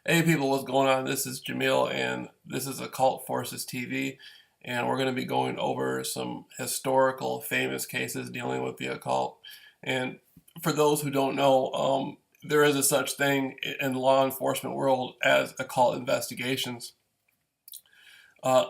Hey people, what's going on? This is Jamil and this is Occult Forces TV, and we're going to be going over some historical famous cases dealing with the occult. And for those who don't know, there is a such thing in the law enforcement world as occult investigations. Uh,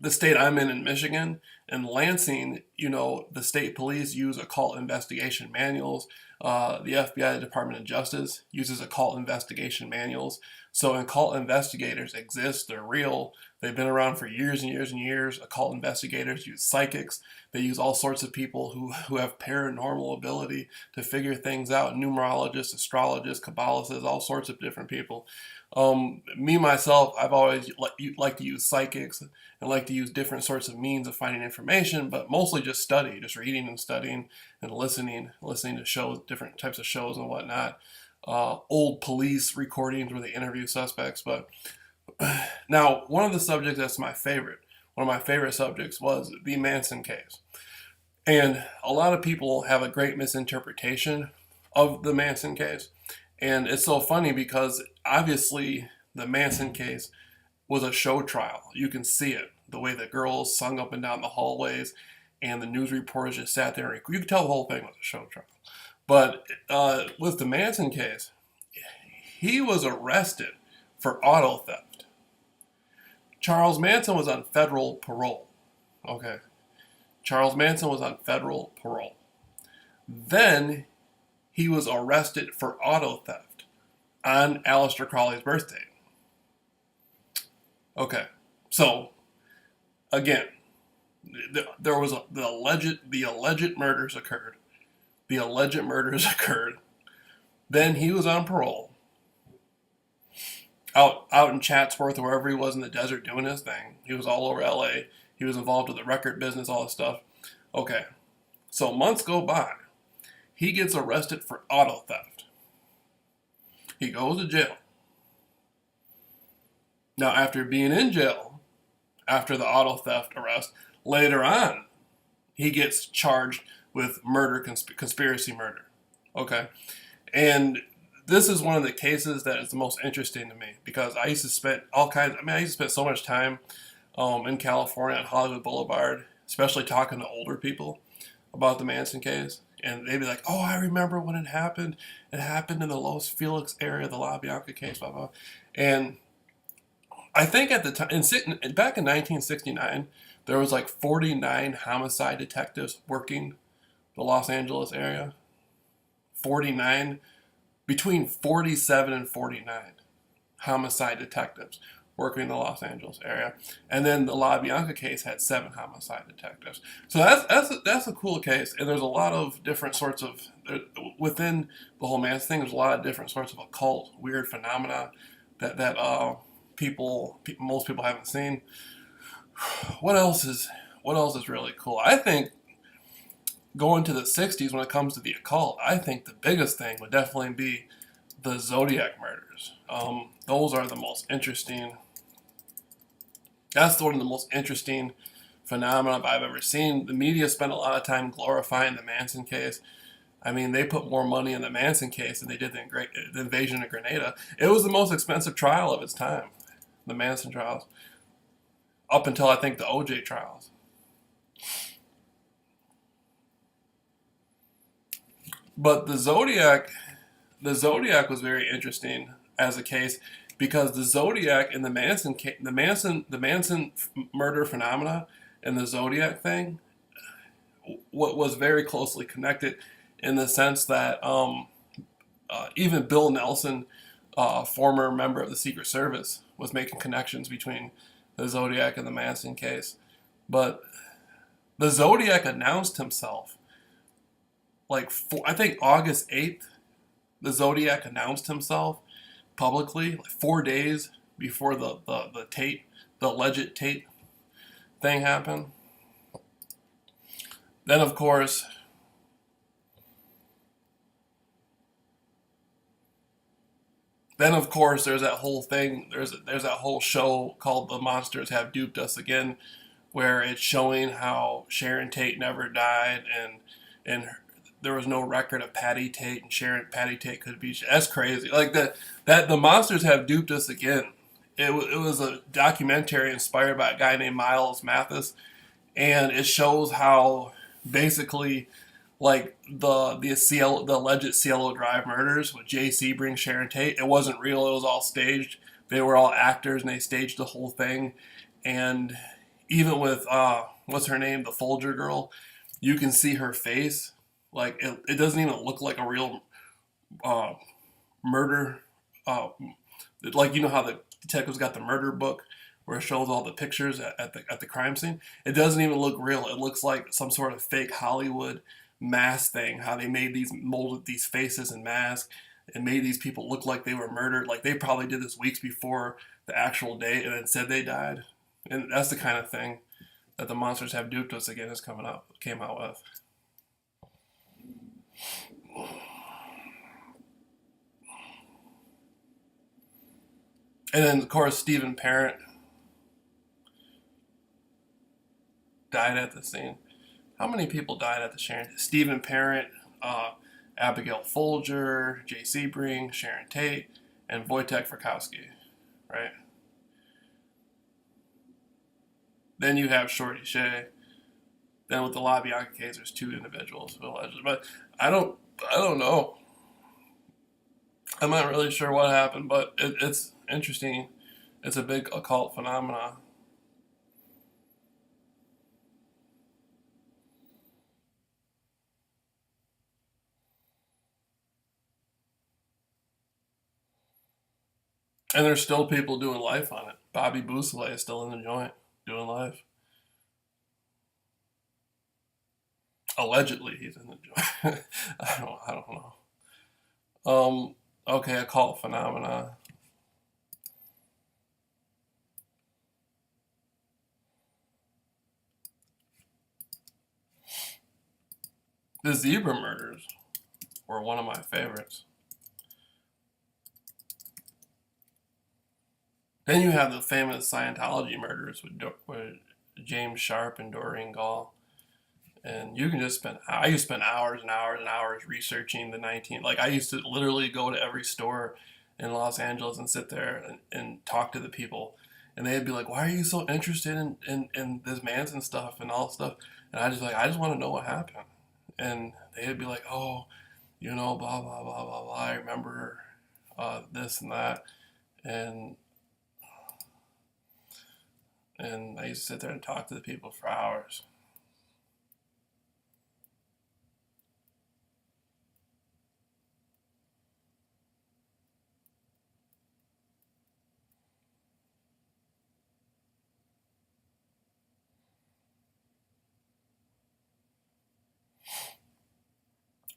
the state I'm in Michigan, and Lansing, the state police use occult investigation manuals. The FBI, the Department of Justice, uses occult investigation manuals. So occult investigators exist, they're real, they've been around for years and years and years. Occult investigators use psychics, they use all sorts of people who have paranormal ability to figure things out, numerologists, astrologists, Kabbalists, all sorts of different people. Me myself, I've always like to use psychics and like to use different sorts of means of finding information, but mostly just study, just reading and studying and listening to shows, different types of shows and whatnot. Old police recordings where they interview suspects. But now, one of the subjects that's one of my favorite subjects was the Manson case. And a lot of people have a great misinterpretation of the Manson case. And it's so funny because obviously the Manson case was a show trial. You can see it, the way the girls sung up and down the hallways and the news reporters just sat there. You could tell the whole thing was a show trial. But with the Manson case, he was arrested for auto theft. Charles Manson was on federal parole. Okay. Charles Manson was on federal parole. Then he was arrested for auto theft on Aleister Crowley's birthday. Okay, so again, there was the alleged murders occurred. The alleged murders occurred. Then he was on parole, out in Chatsworth or wherever he was in the desert doing his thing. He was all over L.A. He was involved with the record business, all this stuff. Okay, so months go by. He gets arrested for auto theft. He goes to jail. Now, after being in jail, after the auto theft arrest, later on, he gets charged with murder, conspiracy murder. Okay? And this is one of the cases that is the most interesting to me because I used to spend so much time in California on Hollywood Boulevard, especially talking to older people about the Manson case. And they'd be like, oh, I remember when it happened. It happened in the Los Felix area, the La Bianca case, blah, blah. And I think at the time, back in 1969, there was like 49 homicide detectives working the Los Angeles area. 49, between 47 and 49 homicide detectives working in the Los Angeles area. And then the La Bianca case had 7 homicide detectives. So that's a cool case. And there's a lot of different sorts of, within the whole Manson thing, there's a lot of different sorts of occult, weird phenomena that most people haven't seen. What else is really cool? I think going to the 60s when it comes to the occult, I think the biggest thing would definitely be the Zodiac murders. Those are the most interesting. That's one of the most interesting phenomena I've ever seen. The media spent a lot of time glorifying the Manson case. I mean, they put more money in the Manson case than they did the invasion of Grenada. It was the most expensive trial of its time, the Manson trials, up until I think the OJ trials. But the Zodiac was very interesting as a case because the Zodiac and the Manson murder phenomena and the Zodiac thing, what was very closely connected in the sense that even Bill Nelson, former member of the Secret Service, was making connections between the Zodiac and the Manson case. But the Zodiac announced himself I think August 8th, the Zodiac announced himself publicly, like 4 days before the alleged Tate thing happened. Then of course there's that whole thing. There's that whole show called "The Monsters Have Duped Us Again," where it's showing how Sharon Tate never died, and there was no record of Patty Tate and Sharon Patty Tate could be. That's crazy. Like that the monsters have duped us again. It was a documentary inspired by a guy named Miles Mathis, and it shows how basically like the alleged Cielo Drive murders with Jay Sebring, Sharon Tate. It wasn't real. It was all staged. They were all actors, and they staged the whole thing. And even with what's her name, the Folger girl, you can see her face. Like it doesn't even look like a real uh, murder. Uh, like you know how the detectives got the murder book where it shows all the pictures at the crime scene. It doesn't even look real. It looks like some sort of fake Hollywood mask thing. How they made these molded these faces and masks and made these people look like they were murdered. Like they probably did this weeks before the actual date and then said they died. And that's the kind of thing that the monsters have duped us again. Came out with. And then of course Stephen Parent died at the scene. How many people died at the Sharon? Stephen Parent, Abigail Folger, Jay Sebring, Sharon Tate, and Wojtek Frykowski, right? Then you have Shorty Shea. Then with the LaBianca case, there's two individuals who allegedly, but I don't know. I'm not really sure what happened, but it's interesting. It's a big occult phenomenon. And there's still people doing life on it. Bobby Boussalet is still in the joint doing life. Allegedly, he's in the joint. I don't know. Okay, occult phenomena. The zebra murders were one of my favorites. Then you have the famous Scientology murders with James Sharp and Doreen Gall. And you can just I used to spend hours and hours and hours researching like I used to literally go to every store in Los Angeles and sit there and talk to the people. And they'd be like, why are you so interested in this Manson stuff and all stuff? And I just want to know what happened. And they'd be like, oh, you know, blah, blah, blah, blah, blah. I remember this and that. And I used to sit there and talk to the people for hours.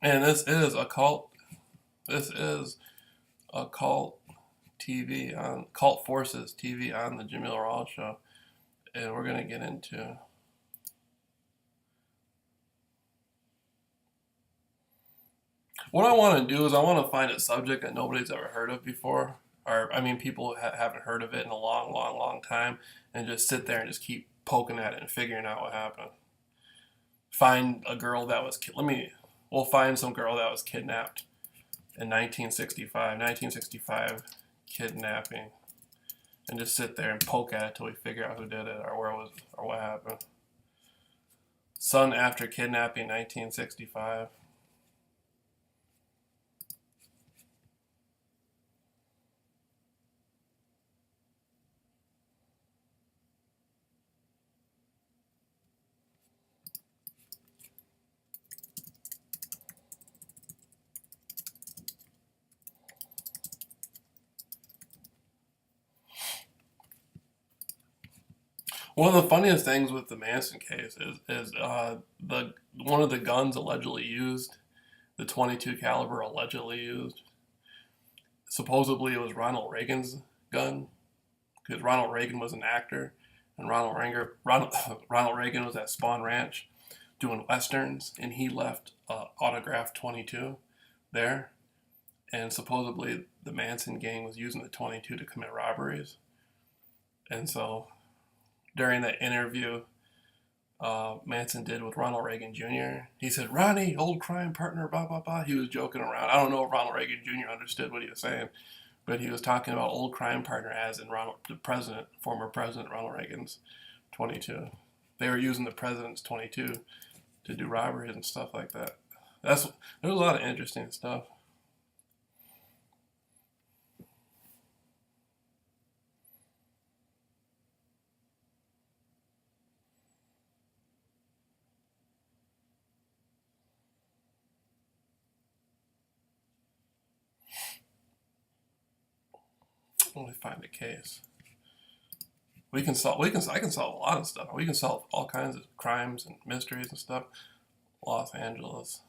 And this is occult. This is occult TV on Cult Forces TV on the Jamil Rawls Show, and we're gonna get into. What I want to do is I want to find a subject that nobody's ever heard of before, or I mean, people haven't heard of it in a long, long, long time, and just sit there and just keep poking at it and figuring out what happened. Find a girl that was we'll find some girl that was kidnapped in 1965. 1965 kidnapping, and just sit there and poke at it till we figure out who did it or where it was or what happened. Son after kidnapping, 1965. One of the funniest things with the Manson case is the one of the guns allegedly used, the 22 caliber allegedly used. Supposedly it was Ronald Reagan's gun because Ronald Reagan was an actor, and Ronald Reagan was at Spawn Ranch doing westerns, and he left autographed 22 there, and supposedly the Manson gang was using the 22 to commit robberies, and so during that interview Manson did with Ronald Reagan Jr. He said, "Ronnie, old crime partner, blah, blah, blah." He was joking around. I don't know if Ronald Reagan Jr. understood what he was saying, but he was talking about old crime partner as in the president, former president Ronald Reagan's 22. They were using the president's 22 to do robberies and stuff like that. There's a lot of interesting stuff. Let me find a case. I can solve a lot of stuff. We can solve all kinds of crimes and mysteries and stuff. Los Angeles,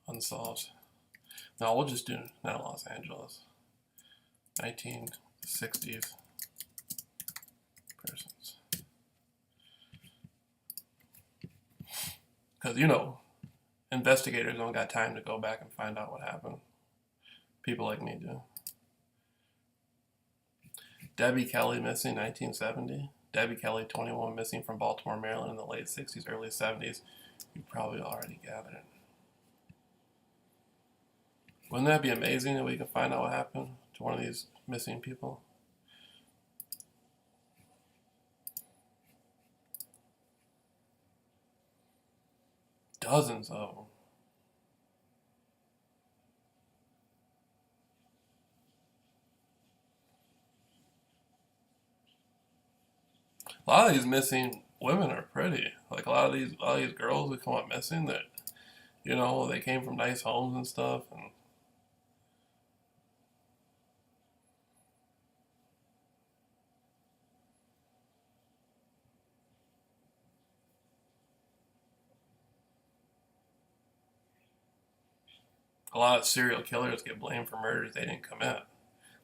unsolved. No, we'll just do not Los Angeles. 1960s persons. Because, investigators don't got time to go back and find out what happened. People like me do. Debbie Kelly missing 1970. Debbie Kelly, 21, missing from Baltimore, Maryland in the late 60s, early 70s. You probably already gathered it. Wouldn't that be amazing if we could find out what happened to one of these missing people? Dozens of them. A lot of these missing women are pretty. Like a lot of these girls who come up missing that, they came from nice homes and stuff, and a lot of serial killers get blamed for murders they didn't commit.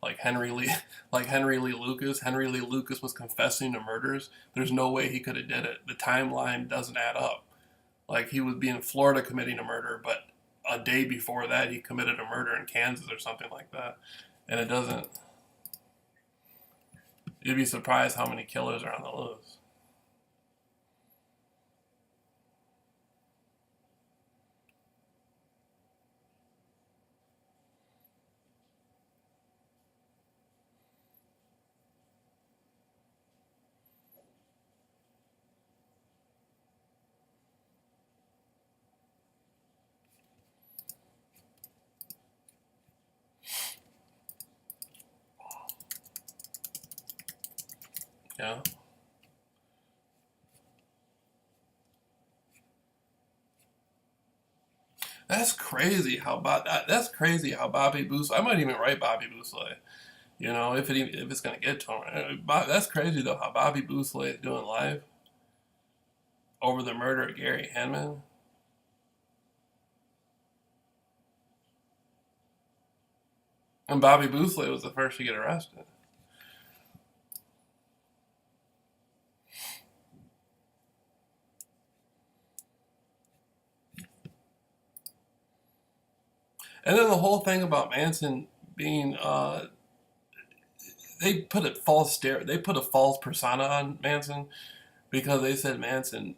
Like Henry Lee, like Henry Lee Lucas. Henry Lee Lucas was confessing to murders. There's no way he could have did it. The timeline doesn't add up. Like he would be in Florida committing a murder, but a day before that he committed a murder in Kansas or something like that. And it doesn't. You'd be surprised how many killers are on the loose. Yeah. That's crazy how Bobby Boosley. I might even write Bobby Boosley. If it's gonna get to him. That's crazy though how Bobby Boosley is doing live over the murder of Gary Hinman. And Bobby Boosley was the first to get arrested. And then the whole thing about Manson being they put a false persona on Manson because they said Manson.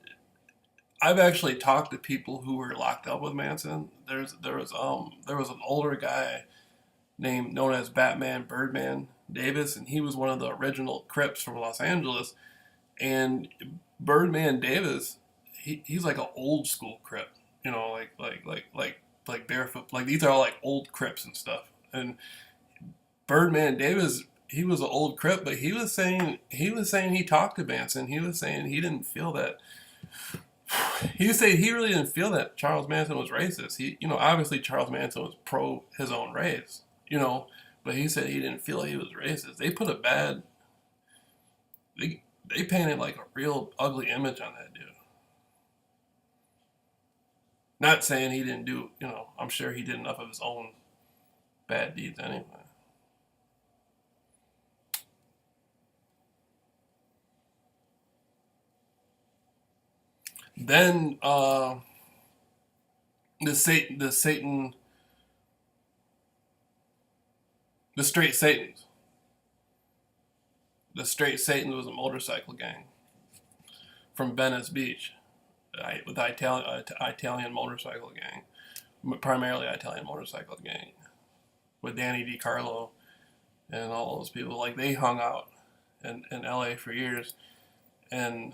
I've actually talked to people who were locked up with Manson. There was an older guy known as Batman Birdman Davis, and he was one of the original Crips from Los Angeles. And Birdman Davis, he's like an old school Crip, like barefoot. Like these are all like old Crips and stuff. And Birdman Davis, he was an old Crip, but he was saying he talked to Manson. He was saying he didn't feel that. He was saying he really didn't feel that Charles Manson was racist. Obviously Charles Manson was pro his own race, but he said he didn't feel like he was racist. They painted like a real ugly image on that dude. Not saying he didn't do, I'm sure he did enough of his own bad deeds anyway. Then the Satan, the Straight Satans. The Straight Satans was a motorcycle gang from Venice Beach. with the Italian motorcycle gang, primarily Italian motorcycle gang, with Danny DiCarlo and all those people. Like they hung out in LA for years, and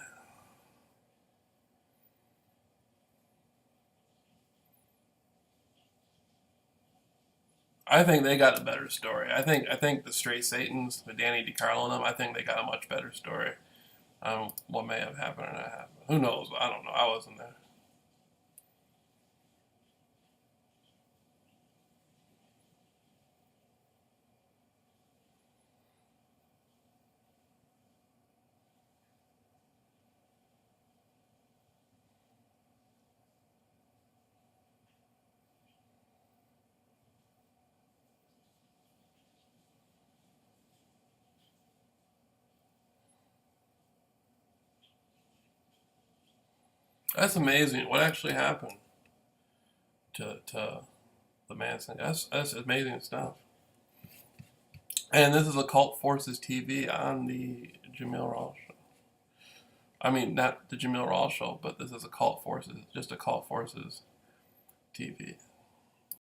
I think they got a better story. I think the Straight Satans with Danny DiCarlo and them. I think they got a much better story. What may have happened or not happened. Who knows? I don't know. I wasn't there. That's amazing. What actually happened to the Manson? That's amazing stuff. And this is Occult Forces TV on the Jamil Rawls show. I mean, not the Jamil Rawls show, but this is Occult Forces, just Occult Forces TV.